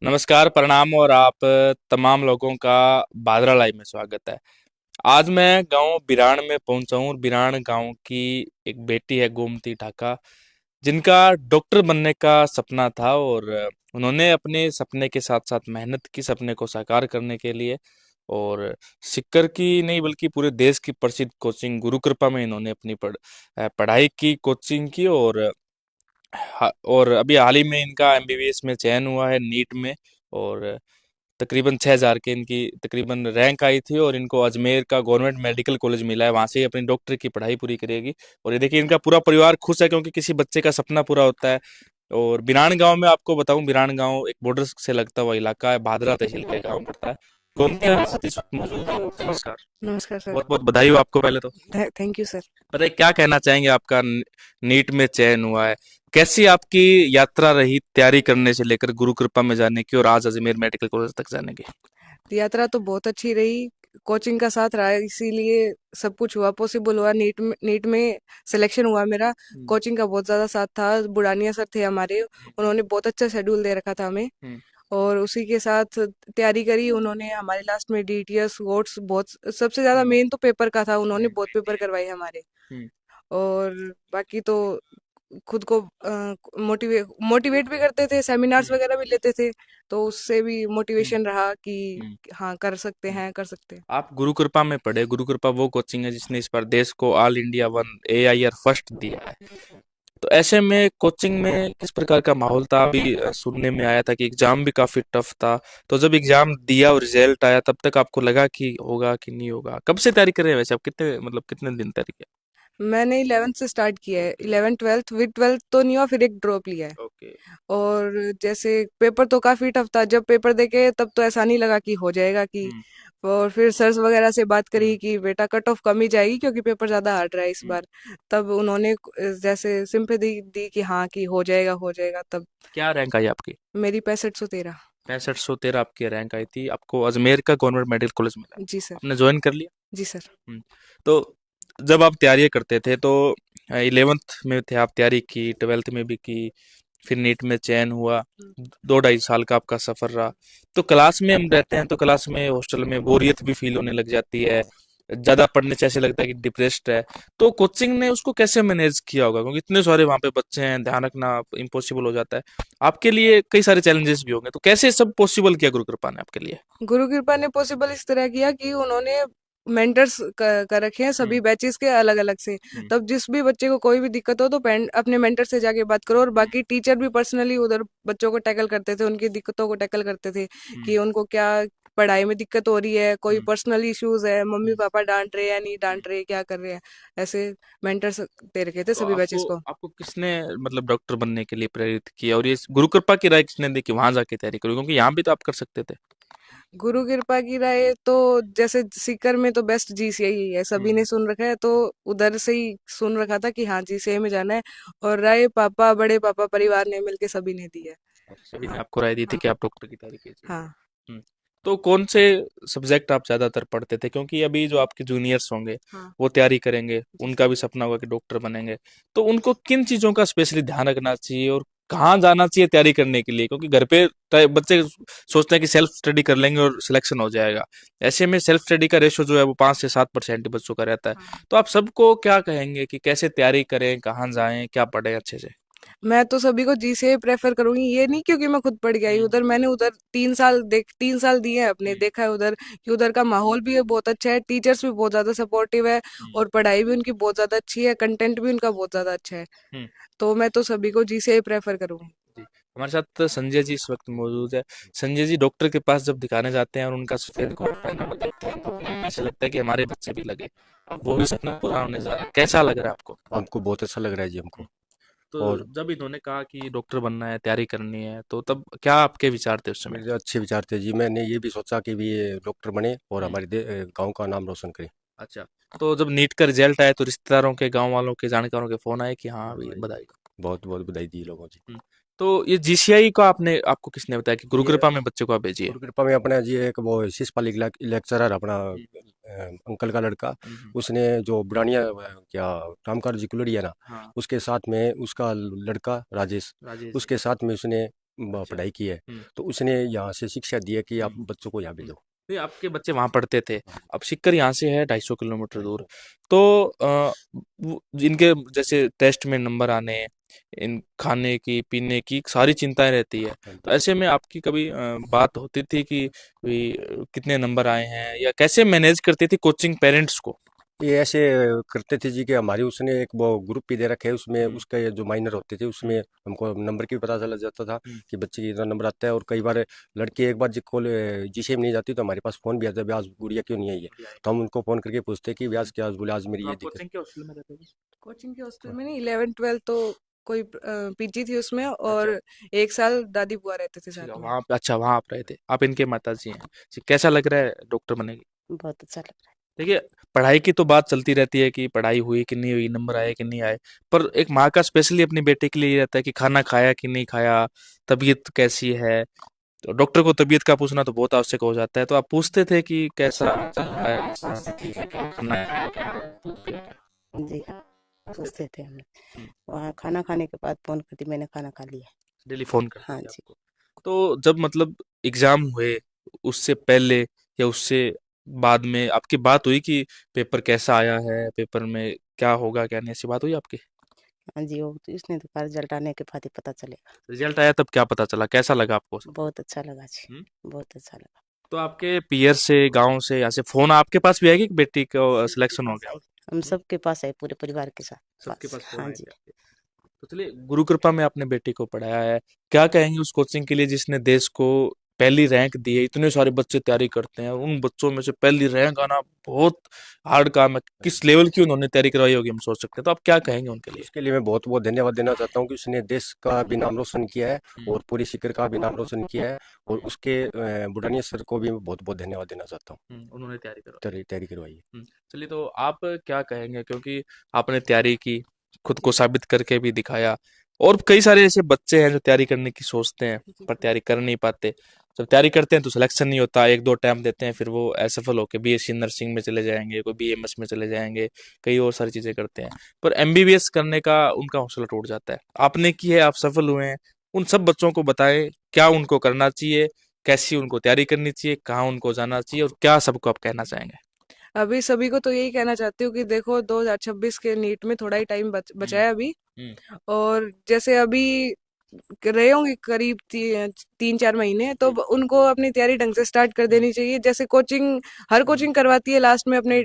नमस्कार, प्रणाम और आप तमाम लोगों का बादरा लाइव में स्वागत है। आज मैं गांव बिराड़ में पहुंचा हूँ और बिराड़ गांव की एक बेटी है गोमती ठाका, जिनका डॉक्टर बनने का सपना था और उन्होंने अपने सपने के साथ-साथ मेहनत की सपने को साकार करने के लिए और सीकर की नहीं बल्कि पूरे देश की प्रसिद्ध कोचिंग गुरु कृपा में इन्होंने अपनी पढ़ाई की, कोचिंग की और अभी हाल ही में इनका एमबीबीएस में चयन हुआ है नीट में और तकरीबन 6000 के इनकी तकरीबन रैंक आई थी और इनको अजमेर का गवर्नमेंट मेडिकल कॉलेज मिला है, वहां से ये अपनी डॉक्टर की पढ़ाई पूरी करेगी। और ये देखिए इनका पूरा परिवार खुश है क्योंकि किसी बच्चे का सपना पूरा होता है। और बिरान गांव में आपको बताऊं, बिरान गांव एक बॉर्डर से लगता हुआ इलाका है, भादरा तहसील का गांव पड़ता है। गोमती हमारे साथ इस वक्त मौजूद है। नमस्कार। नमस्कार सर। बहुत बहुत बधाई हो आपको पहले तो। Thank you sir. बताइए क्या कहना चाहेंगे, आपका नीट में चयन हुआ है, कैसी आपकी यात्रा रही तैयारी करने से लेकर गुरु कृपा में जाने की और आज अजमेर मेडिकल कॉलेज तक जाने की। यात्रा तो बहुत अच्छी रही। कोचिंग का साथ रहा इसीलिए सब कुछ हुआ, पॉसिबल हुआ। नीट में सिलेक्शन हुआ मेरा। हम्म। कोचिंग का बहुत ज़्यादा साथ था। बुढ़ानिया सर थे हमारे, उन्होंने बहुत अच्छा शेड्यूल दे रखा था हमें। हम्म। और उसी के साथ तैयारी करी उन्होंने। हमारे लास्ट में डीटीएस वोट्स बहुत, सबसे ज़्यादा हम्म। मेन तो पेपर का था, उन्होंने हम्म। बहुत पेपर करवाए हमारे। हम्म। और बाकी तो खुद को मोटिवेट भी करते थे, सेमिनार्स हम्म। वगैरह भी लेते थे, तो उससे भी हम्म। मोटिवेशन रहा कि हम्म। हाँ कर सकते हैं, कर सकते हैं। आप गुरु कृपा में पढ़े। गुरु कृपा वो कोचिंग है जिसने इस बार देश को all India one AIR first दिया है। तो ऐसे में कोचिंग में किस प्रकार का माहौल था? अभी सुनने में आया था कि एग्जाम भी काफी टफ था। तो जब एग्जाम दिया और रिजल्ट आया तब तक आपको लगा कि होगा कि नहीं होगा? कब से तैयारी कर रहे हैं वैसे आप? कितने मतलब कितने दिन तैयारी किया? मैंने 11th से स्टार्ट किया है। 11th 12th विद 12th तो नहीं हुआ, फिर एक ड्रॉप लिया है। ओके। और जैसे पेपर तो काफी टफ था, जब पेपर देके तब तो ऐसा नहीं लगा कि हो जाएगा कि। हम्म। और फिर सर्स वगैरह से बात हम्म। करी कि बेटा कट ऑफ कम ही जाएगी क्योंकि पेपर ज्यादा हार्ड रहा है इस हम्म। बार। तब उन्होंने जैसे सिंपैथी दी कि हाँ कि हो जाएगा हो जाएगा। तब क्या रैंक आई आपकी? मेरी 6513। 6513 आपकी रैंक आई थी। आपको अजमेर का गवर्नमेंट मेडिकल कॉलेज मिला। जी सर। आपने ज्वाइन कर लिया? जी सर। तो जब आप तैयारी करते थे तो 11th में थे आप, तैयारी की 12th में भी की, फिर नीट में चयन हुआ, 2 ढाई साल का आपका सफर रहा। तो क्लास में हम रहते हैं तो क्लास में हॉस्टल में बोरियत भी फील होने लग जाती है, ज्यादा पढ़ने से ऐसे लगता है कि डिप्रेस्ड है। तो कोचिंग ने उसको कैसे मैनेज किया होगा, क्योंकि इतने सारे वहां पे बच्चे हैं, ध्यान रखना इम्पॉसिबल हो जाता है। आपके लिए कई सारे चैलेंजेस भी होंगे, तो कैसे सब पॉसिबल किया गुरु कृपा ने आपके लिए? गुरु कृपा ने पॉसिबल इस तरह किया कि उन्होंने मेंटर्स कर रखे हैं हम्म। सभी बैचेस के अलग अलग से। हम्म। तब जिस भी बच्चे को कोई भी दिक्कत हो तो अपने मेंटर से जाके बात करो। और हम्म। बाकी टीचर भी पर्सनली उधर बच्चों को टैकल करते थे, उनकी दिक्कतों को टैकल करते थे हम्म। कि उनको क्या पढ़ाई में दिक्कत हो रही है, कोई हम्म। पर्सनल इश्यूज है, मम्मी हम्म। पापा डांट रहे हैं या नहीं हम्म। डांट रहे, क्या कर रहे हैं। ऐसे मेंटर्स दे रखे थे तो सभी आपको बैचेस को। आपको किसने मतलब डॉक्टर बनने के लिए प्रेरित किया, और ये गुरु कृपा की राय किसने दी कि वहां जाके तैयारी करो, क्योंकि यहाँ भी तो आप कर सकते थे? गुरु कृपा की राय तो जैसे सीकर में तो बेस्ट जीसीआई ही है, सभी ने हम्म। सुन रखा है, तो उधर से ही सुन रखा था कि हाँ जीसीआई में जाना है। और राय पापा, बड़े पापा, परिवार ने मिलके सभी ने दी है। सभी ने आपको राय दी थी हाँ। कि आप डॉक्टर की तैयारी कीजिए। हाँ। हम्म। तो कौन से सब्जेक्ट आप ज्यादातर पढ़ते थे, क्योंकि अभी जो आपके जूनियर्स होंगे हाँ। वो तैयारी करेंगे, जी उनका सर। भी सपना होगा कि डॉक्टर बनेंगे। तो उनको किन चीजों का स्पेशली ध्यान रखना चाहिए और कहाँ जाना चाहिए तैयारी करने के लिए, क्योंकि घर पे बच्चे सोचते हैं कि सेल्फ स्टडी कर लेंगे और सिलेक्शन हो जाएगा। ऐसे में सेल्फ स्टडी का रेशो जो है वो 5 से 7% बच्चों का रहता है। हाँ। तो आप सबको क्या कहेंगे कि कैसे तैयारी करें, कहाँ जाएं, क्या पढ़ें अच्छे से? मैं तो सभी को जी से प्रेफर करूंगी, ये नहीं क्योंकि मैं खुद पढ़ के आई हम्म। उधर। मैंने उधर 3 साल 3 साल दिए हैं अपने, हम्म। देखा है उधर कि उधर का माहौल भी बहुत अच्छा है, टीचर्स भी बहुत ज्यादा सपोर्टिव है। हम्म। और पढ़ाई भी उनकी बहुत ज्यादा अच्छी है, कंटेंट भी उनका बहुत ज्यादा अच्छा है। हम्म। तो मैं तो सभी को जी से प्रेफर करूंगी। जी। हमारे साथ संजय जी इस वक्त मौजूद है। संजय जी डॉक्टर के पास जब दिखाने जाते हैं और उनका सफेद कोट पहना हुआ देखते हैं तो हमें ऐसा लगता है कि हमारे बच्चे भी लगे, अब वो भी सपना पूरा होने जा रहा है। कैसा लग रहा है आपको? हमको बहुत अच्छा लग रहा है जी हमको। तो और जब इन्होंने कहा कि डॉक्टर बनना है, तैयारी करनी है, तो तब क्या आपके विचार थे उस समय? मेरे अच्छे विचार थे जी। मैंने ये भी सोचा कि भी ये डॉक्टर बने और हम्म। हमारे गांव का नाम रोशन करे। अच्छा। तो जब नीट का रिजल्ट आया तो रिश्तेदारों के, गांव वालों के, जानकारों के फोन आए कि हाँ हाँ अभी भाई, बधाई? बहुत बहुत बधाई दी लोगों जी। हम्म। तो ये जीसीआई का आपको किसने बताया कि गुरु ये कृपा में बच्चे को आप भेजिए? गुरु कृपा में अपना जी एक वो शिषपाल लेक्चरर अपना हम्म। अंकल का लड़का, हम्म। उसने जो बुरानिया क्या रामकार जी कुलड़ी है ना, हाँ। उसके साथ में उसका लड़का राजेश, राजेश जी। उसके साथ में उसने पढ़ाई की है, हम्म। तो उसने यहाँ से शिक्षा दी है कि आप हम्म। बच्चों को यहाँ भेजो। नहीं, आपके बच्चे वहां पढ़ते थे, अब सीकर यहाँ से है 250 किलोमीटर दूर। तो इनके जैसे टेस्ट में नंबर आने, इन खाने की पीने की सारी चिंताएं रहती है। तो ऐसे में आपकी कभी बात होती थी कि भी कितने नंबर आए हैं, या कैसे मैनेज करती थी कोचिंग पेरेंट्स को? ये ऐसे करते थे जी कि हमारी उसने एक वो ग्रुप भी दे रखे है, उसमें हम्म। उसके जो माइनर होते थे उसमें हम्म। हमको नंबर की भी पता चला जाता था हम्म। कि बच्चे की इतना नंबर आता है। और कई बार लड़की एक बार जिसे भी नहीं जाती तो हमारे पास फोन भी आता है, आज गुड़िया क्यों नहीं आई है, बढ़िया है। तो हम उनको फोन करके पूछते कि व्यास क्या, आज बोले आज मेरी तो ये आप दिक्कत। कोचिंग के हॉस्टल में रहते थे? कोचिंग के हॉस्टल में नहीं, 11th 12th तो कोई पीजी थी उसमें, अच्छा। और 1 साल दादी बुआ रहते थे ठीक है, साथ में। वहाँ पे, अच्छा वहाँ आप रहे थे, आप इनके माताजी हैं जी। कैसा लग रहा है डॉक्टर बनेगी? बहुत अच्छा लग रहा देखिए, पढ़ाई की तो बात चलती रहती है कि पढ़ाई हुई कि नहीं हुई, नंबर आए कि नहीं आए, पर एक माँ का स्पेशली अपनी बेटे के लिए ये रहता है कि खाना खाया कि नहीं खाया, तबीयत कैसी है। तो डॉक्टर को तबीयत का पूछना तो बहुत आवश्यक हो जाता है, तो आप पूछते थे कि कैसा चल रहा है, सांस ठीक है क्या, खाना खाया क्या? है। जी हाँ, पूछते थे हम। हम्म। वहाँ खाना खाने के बाद फोन करती, मैंने खाना खा लिया। डेली फोन करते हाँ थे जी। आपको? तो जब मतलब एग्जाम हुए, उससे पहले या उससे बाद में आपकी बात हुई कि पेपर कैसा आया है, पेपर में क्या होगा क्या नहीं, ऐसी बात हुई आपकी? हाँ जी, वो तो इसने तो कहा रिजल्ट आने के बाद ही पता चलेगा। रिजल्ट आया तब क्या पता चला, कैसा लगा आपको सब? बहुत अच्छा लगा जी, हम्म? बहुत अच्छा लगा। तो आपके पीयर से, गांव से, यहाँ से फोन आपके पास भी है कि बेटी को सबके सिलेक्शन हो पास गया? आई, हम हम्म? सबके पास है, पूरे परिवार के साथ सबके बस। पास फोन हाँ आए जी। थे आपके? तो चलिए, गुरु कृपा में आपने बेटी को पढ़ाया है। क्या कहेंगे उस कोचिंग के लिए जिसने देश को पहली रैंक दी है? इतने सारे बच्चे तैयारी करते हैं, उन बच्चों में से पहली रैंक आना बहुत हार्ड काम है। किस लेवल की उन्होंने तैयारी करवाई होगी हम सोच सकते हैं, तो आप क्या कहेंगे उनके लिए? उसके लिए मैं बहुत बहुत धन्यवाद देना चाहता हूँ कि उसने देश का भी नाम रोशन किया है हम्म। और पूरी सीकर का भी नाम रोशन किया है। और उसके बुढ़ानिया सर को भी मैं बहुत बहुत धन्यवाद देना चाहता हूँ, उन्होंने तैयारी करवाई। तैयारी करवाई है। चलिए, तो आप क्या कहेंगे, क्योंकि आपने तैयारी की, खुद को साबित करके भी दिखाया, और कई सारे ऐसे बच्चे हैं जो तैयारी करने की सोचते हैं पर तैयारी कर नहीं पाते। जब तैयारी करते हैं तो सिलेक्शन नहीं होता, एक दो टाइम देते हैं, फिर वो असफल होकर बीएससी नर्सिंग में चले जाएंगे, कोई बीएमएस में चले जाएंगे, कई और सारी चीजें करते हैं, पर एमबीबीएस करने का उनका हौसला टूट जाता है। आपने की है, आप सफल हुए हैं। उन सब बच्चों को बताएं क्या उनको करना चाहिए, कैसी उनको तैयारी करनी चाहिए, कहाँ उनको जाना चाहिए, और क्या सबको आप कहना चाहेंगे? अभी सभी को तो यही कहना चाहती हूँ कि देखो, 2026 के नीट में थोड़ा ही टाइम बचा हम्म। है अभी। हम्म। और जैसे अभी रहे होंगे करीब 3-4 महीने, तो जी। उनको अपनी तैयारी ढंग से स्टार्ट कर देनी चाहिए। जैसे कोचिंग, हर कोचिंग करवाती है लास्ट में अपने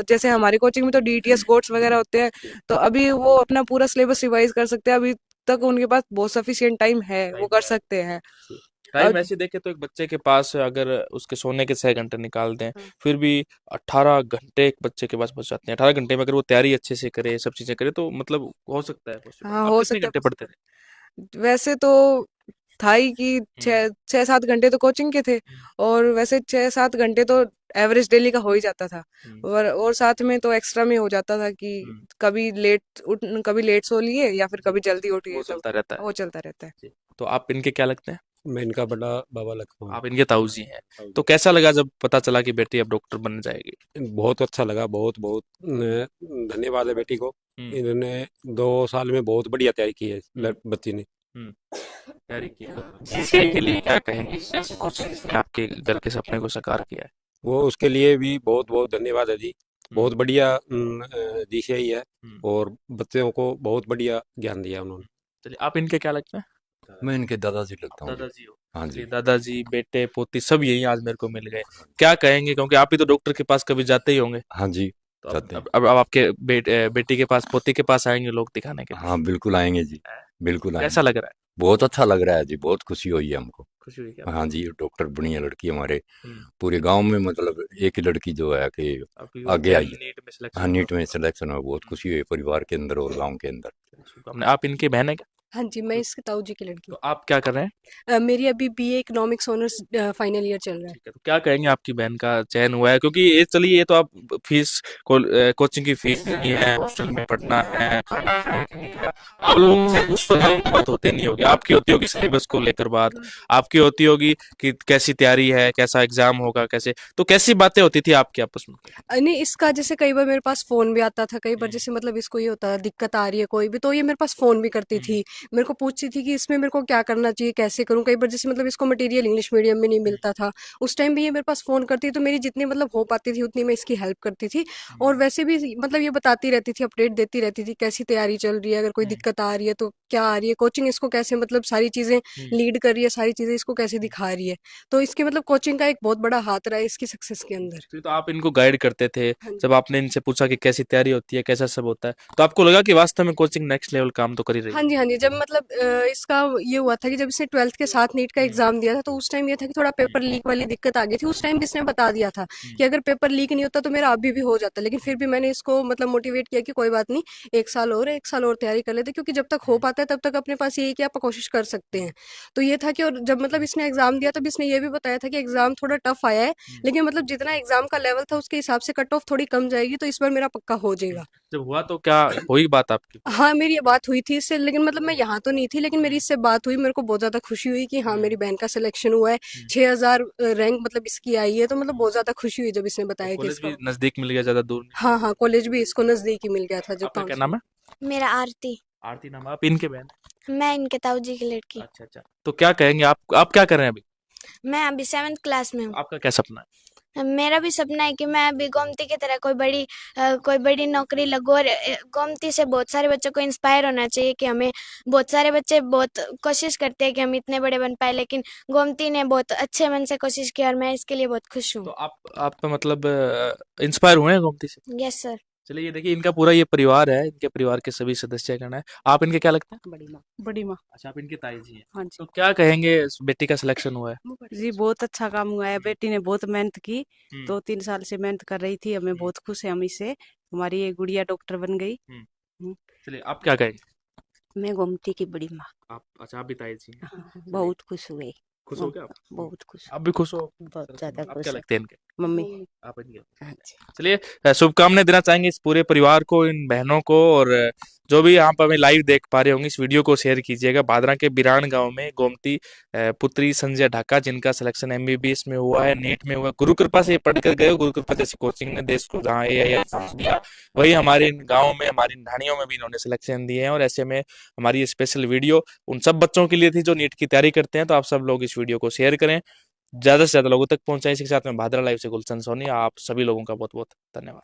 जैसे हमारी कोचिंग में तो डीटीएस कोर्स वगैरह होते हैं, तो अभी वो अपना पूरा सिलेबस रिवाइज कर सकते हैं। अभी तक उनके पास बहुत सफिशिएंट टाइम है, वो कर सकते हैं। टाइम और ऐसे देखे तो एक बच्चे के पास अगर उसके सोने के 6 घंटे निकाल दें, हाँ, फिर भी 18 घंटे एक बच्चे के पास बच जाते हैं। 18 घंटे में अगर वो तैयारी अच्छे से करे, सब चीजें करे, तो मतलब हो सकता है पॉसिबल। हाँ, आप हो कितने सकता है घंटे पढ़ते थे? possible। वैसे तो था ही कि हम्म। 6-7 घंटे तो कोचिंग के थे, हम्म। और वैसे 6-7 घंटे तो एवरेज डेली का हो ही जाता था। हम्म। और साथ में तो एक्स्ट्रा में हो जाता था कि हम्म। कभी लेट सो लिए या फिर जी, कभी जल्दी उठिए, वो तो चलता रहता है। वो चलता रहता है। जी। तो आप इनके क्या लगते हैं? मैं इनका बड़ा बाबा लगता हूँ। आप इनके ताऊ जी हैं। तो कैसा लगा जब पता चला कि बेटी अब डॉक्टर बन जाएगी? बहुत अच्छा लगा, बहुत बहुत धन्यवाद है बेटी को। हम्म। इन्होंने 2 साल में बहुत बढ़िया तैयारी की है हम्म। बच्ची ने। हम्म। तैयारी की है। बीसीसीआई के लिए क्या कहेंगे, ऐसे कोचिंग ने आपके घर के सपने को साकार किया है? वो उसके लिए भी बहुत बहुत धन्यवाद है जी। बहुत बढ़िया DCI है हम्म। और बच्चों को बहुत बढ़िया ज्ञान दिया उन्होंने। चलिए, आप इनके क्या लगते हैं? मैं इनके दादाजी लगता हूँ जी। दादाजी हो? हाँ चलिए, जी। दादाजी, बेटे, पोती सब यही आज मेरे को मिल गए। क्या कहेंगे, क्योंकि आप ही तो डॉक्टर के पास कभी जाते ही होंगे, हाँ जी, तो जाते हैं। अब आपके बेटी के पास, पोती के पास आएंगे लोग दिखाने के लिए। हाँ बिल्कुल आएंगे जी, बिल्कुल कैसा आएंगे। लग रहा है? बहुत अच्छा लग रहा है जी, बहुत खुशी हुई है हमको। खुशी हुई क्या? हाँ जी, डॉक्टर बनी है लड़की हमारे हम्म। पूरे गांव में, मतलब एक ही लड़की जो है कि आपकी आगे आई है। नीट में हाँ, सिलेक्शन नीट हुआ? में सिलेक्शन हुआ, बहुत खुशी हुई परिवार के अंदर और गांव के अंदर। शुभकामनाएं। आप इनकी बहन है क्या? हाँ जी, मैं इसके ताऊ जी की लड़की। तो आप क्या कर रहे हैं? मेरी अभी BA economics honours final year चल रहा है। ठीक है, तो क्या कहेंगे, आपकी बहन का चयन हुआ है, क्योंकि ये चलिए, ये तो आप फीस कोचिंग की फीस नहीं है, हॉस्टल में पढ़ना है, खाना है, आप लोगों से उस पर बात होती नहीं होगी, आपकी होती होगी सिलेबस को लेकर बात, आपकी होती होगी कि कैसी तैयारी है, कैसा एग्जाम होगा, कैसे, तो कैसी बातें होती थी आपकी आपस में? नहीं, इसका जैसे कई बार मेरे पास फ़ोन भी आता था, कई बार हम्म। जैसे मतलब इसको ये होता था दिक्कत आ रही है कोई भी, तो ये मेरे पास फ़ोन भी करती थी मेरे को पूछती थी कि इसमें मेरे को क्या करना चाहिए, कैसे करूँ। कई बार जैसे मतलब इसको मटेरियल इंग्लिश मीडियम में नहीं मिलता था, उस टाइम भी ये मेरे पास फ़ोन करती, तो मेरी जितनी मतलब हो पाती थी उतनी मैं इसकी हेल्प करती थी। और वैसे भी मतलब ये बताती रहती थी, अपडेट देती रहती थी कैसी तैयारी चल रही है, अगर कोई दिक्कत आ रही है तो क्या आ रही है, कोचिंग इसको कैसे मतलब सारी चीज़ें लीड कर रही है, सारी चीज़ें इसको कैसे दिखा रही है। तो इसके मतलब कोचिंग का एक बहुत बड़ा हाथ रहा है इसकी सक्सेस के अंदर। तो आप इनको गाइड करते थे, हाँ जी। जब आपने इनसे पूछा कि कैसी तैयारी होती है, कैसा सब होता है, तो आपको लगा कि वास्तव में कोचिंग नेक्स्ट लेवल काम तो कर ही रही हाँ है? जी, हाँ जी। जब मतलब इसका ये हुआ था कि जब इसने 12th के साथ नीट का एग्ज़ाम दिया था, तो उस टाइम ये था कि थोड़ा पेपर लीक वाली दिक्कत आ गई थी। उस टाइम भी इसने बता दिया था कि अगर पेपर लीक नहीं होता तो मेरा अभी भी हो जाता। लेकिन फिर भी मैंने इसको मतलब मोटिवेट किया कि कोई बात नहीं, 1 साल और तैयारी कर लेते, क्योंकि जब तक हो पाता है तब तक अपने पास ये है कि आप कोशिश कर सकते हैं। तो ये था कि और जब मतलब इसने एग्ज़ाम दिया तब इसने ये भी बताया था कि एग्ज़ाम थोड़ा टफ आया है, लेकिन मतलब जितना एग्ज़ाम का लेवल था उसके हिसाब से कट ऑफ थोड़ी कम जाएगी, तो इस बार मेरा पक्का हो जाएगा। जब हुआ तो क्या हुई बात आपकी? हाँ, मेरी ये बात हुई थी इससे, लेकिन मतलब मैं यहाँ तो नहीं थी, लेकिन मेरी इससे बात हुई। मेरे को बहुत ज़्यादा खुशी हुई कि हाँ, मेरी बहन का सिलेक्शन हुआ है। 6000 रैंक मतलब इसकी आई है, तो मतलब बहुत ज़्यादा खुशी हुई जब इसने तो बताया कि कॉलेज इसका। भी नजदीक मिल गया, ज्यादा दूर नहीं? हाँ, हाँ, कॉलेज भी इसको नज़दीक ही मिल गया था जब आपका क्या काउंसलिंग। नाम है? मेरा आरती। आरती नाम है, आप इनके बहन हैं? मैं इनके ताऊ जी की लड़की। अच्छा अच्छा, तो क्या कहेंगे आप क्या कर रहे हैं अभी? मैं अभी 7th क्लास में हूँ। आपका क्या सपना है? मेरा भी सपना है कि मैं अभी गोमती की तरह कोई बड़ी नौकरी लगूँ, और गोमती से बहुत सारे बच्चों को इंस्पायर होना चाहिए कि हमें बहुत सारे बच्चे बहुत कोशिश करते हैं कि हम इतने बड़े बन पाए, लेकिन गोमती ने बहुत अच्छे मन से कोशिश की और मैं इसके लिए बहुत खुश तो हूँ। आप मतलब इंस्पायर हुए हैं गोमती से? Yes sir. चलिए, ये देखिए इनका पूरा ये परिवार है, इनके परिवार के सभी सदस्य गण है। आप इनके क्या लगते हैं? बड़ी माँ। बड़ी माँ। अच्छा, आप इनके ताई जी हैं। हाँ जी। तो क्या कहेंगे, इस बेटी का सिलेक्शन हुआ है? जी बहुत अच्छा काम हुआ है, बेटी ने बहुत मेहनत की। हम्म, 2-3 साल से मेहनत कर रही थी, हमें बहुत खुश है हम इससे। हमारी ये गुड़िया डॉक्टर बन गई। हम्म। हम्म। चलिए, आप क्या कहेंगे? मैं गोमती की बड़ी माँ। अच्छा, आप भी ताई जी हैं। हाँ, बहुत खुश हुए। खुश हो क्या आप? बहुत खुश। आप भी खुश हो? बहुत ज्यादा आप खुश क्या है। लगते हैं इनके? मम्मी। आप इनके? हाँ जी। चलिए, शुभकामनाएं देना चाहेंगे इस पूरे परिवार को, इन बहनों को, और जो भी आप हमें लाइव देख पा रहे होंगे, इस वीडियो को शेयर कीजिएगा। भादरा के बिरान गांव में गोमती पुत्री संजय ढाका, जिनका सिलेक्शन एमबीबीएस में हुआ है, नीट में हुआ, गुरु कृपा से ये पढ़कर गए। गुरु कृपा जैसी कोचिंग ने देश को जहाँ एआईआईएम दिया, वही हमारे गाँव में, हमारी ढाणियों में भी इन्होंने सिलेक्शन दिए हैं। और ऐसे में हमारी ये स्पेशल वीडियो उन सब बच्चों के लिए थी जो नीट की तैयारी करते हैं। तो आप सब लोग इस वीडियो को शेयर करें, ज्यादा से ज्यादा लोगों तक पहुंचाएं। इसी के साथ में भादरा लाइव से गुलशन सोनी, आप सभी लोगों का बहुत बहुत धन्यवाद।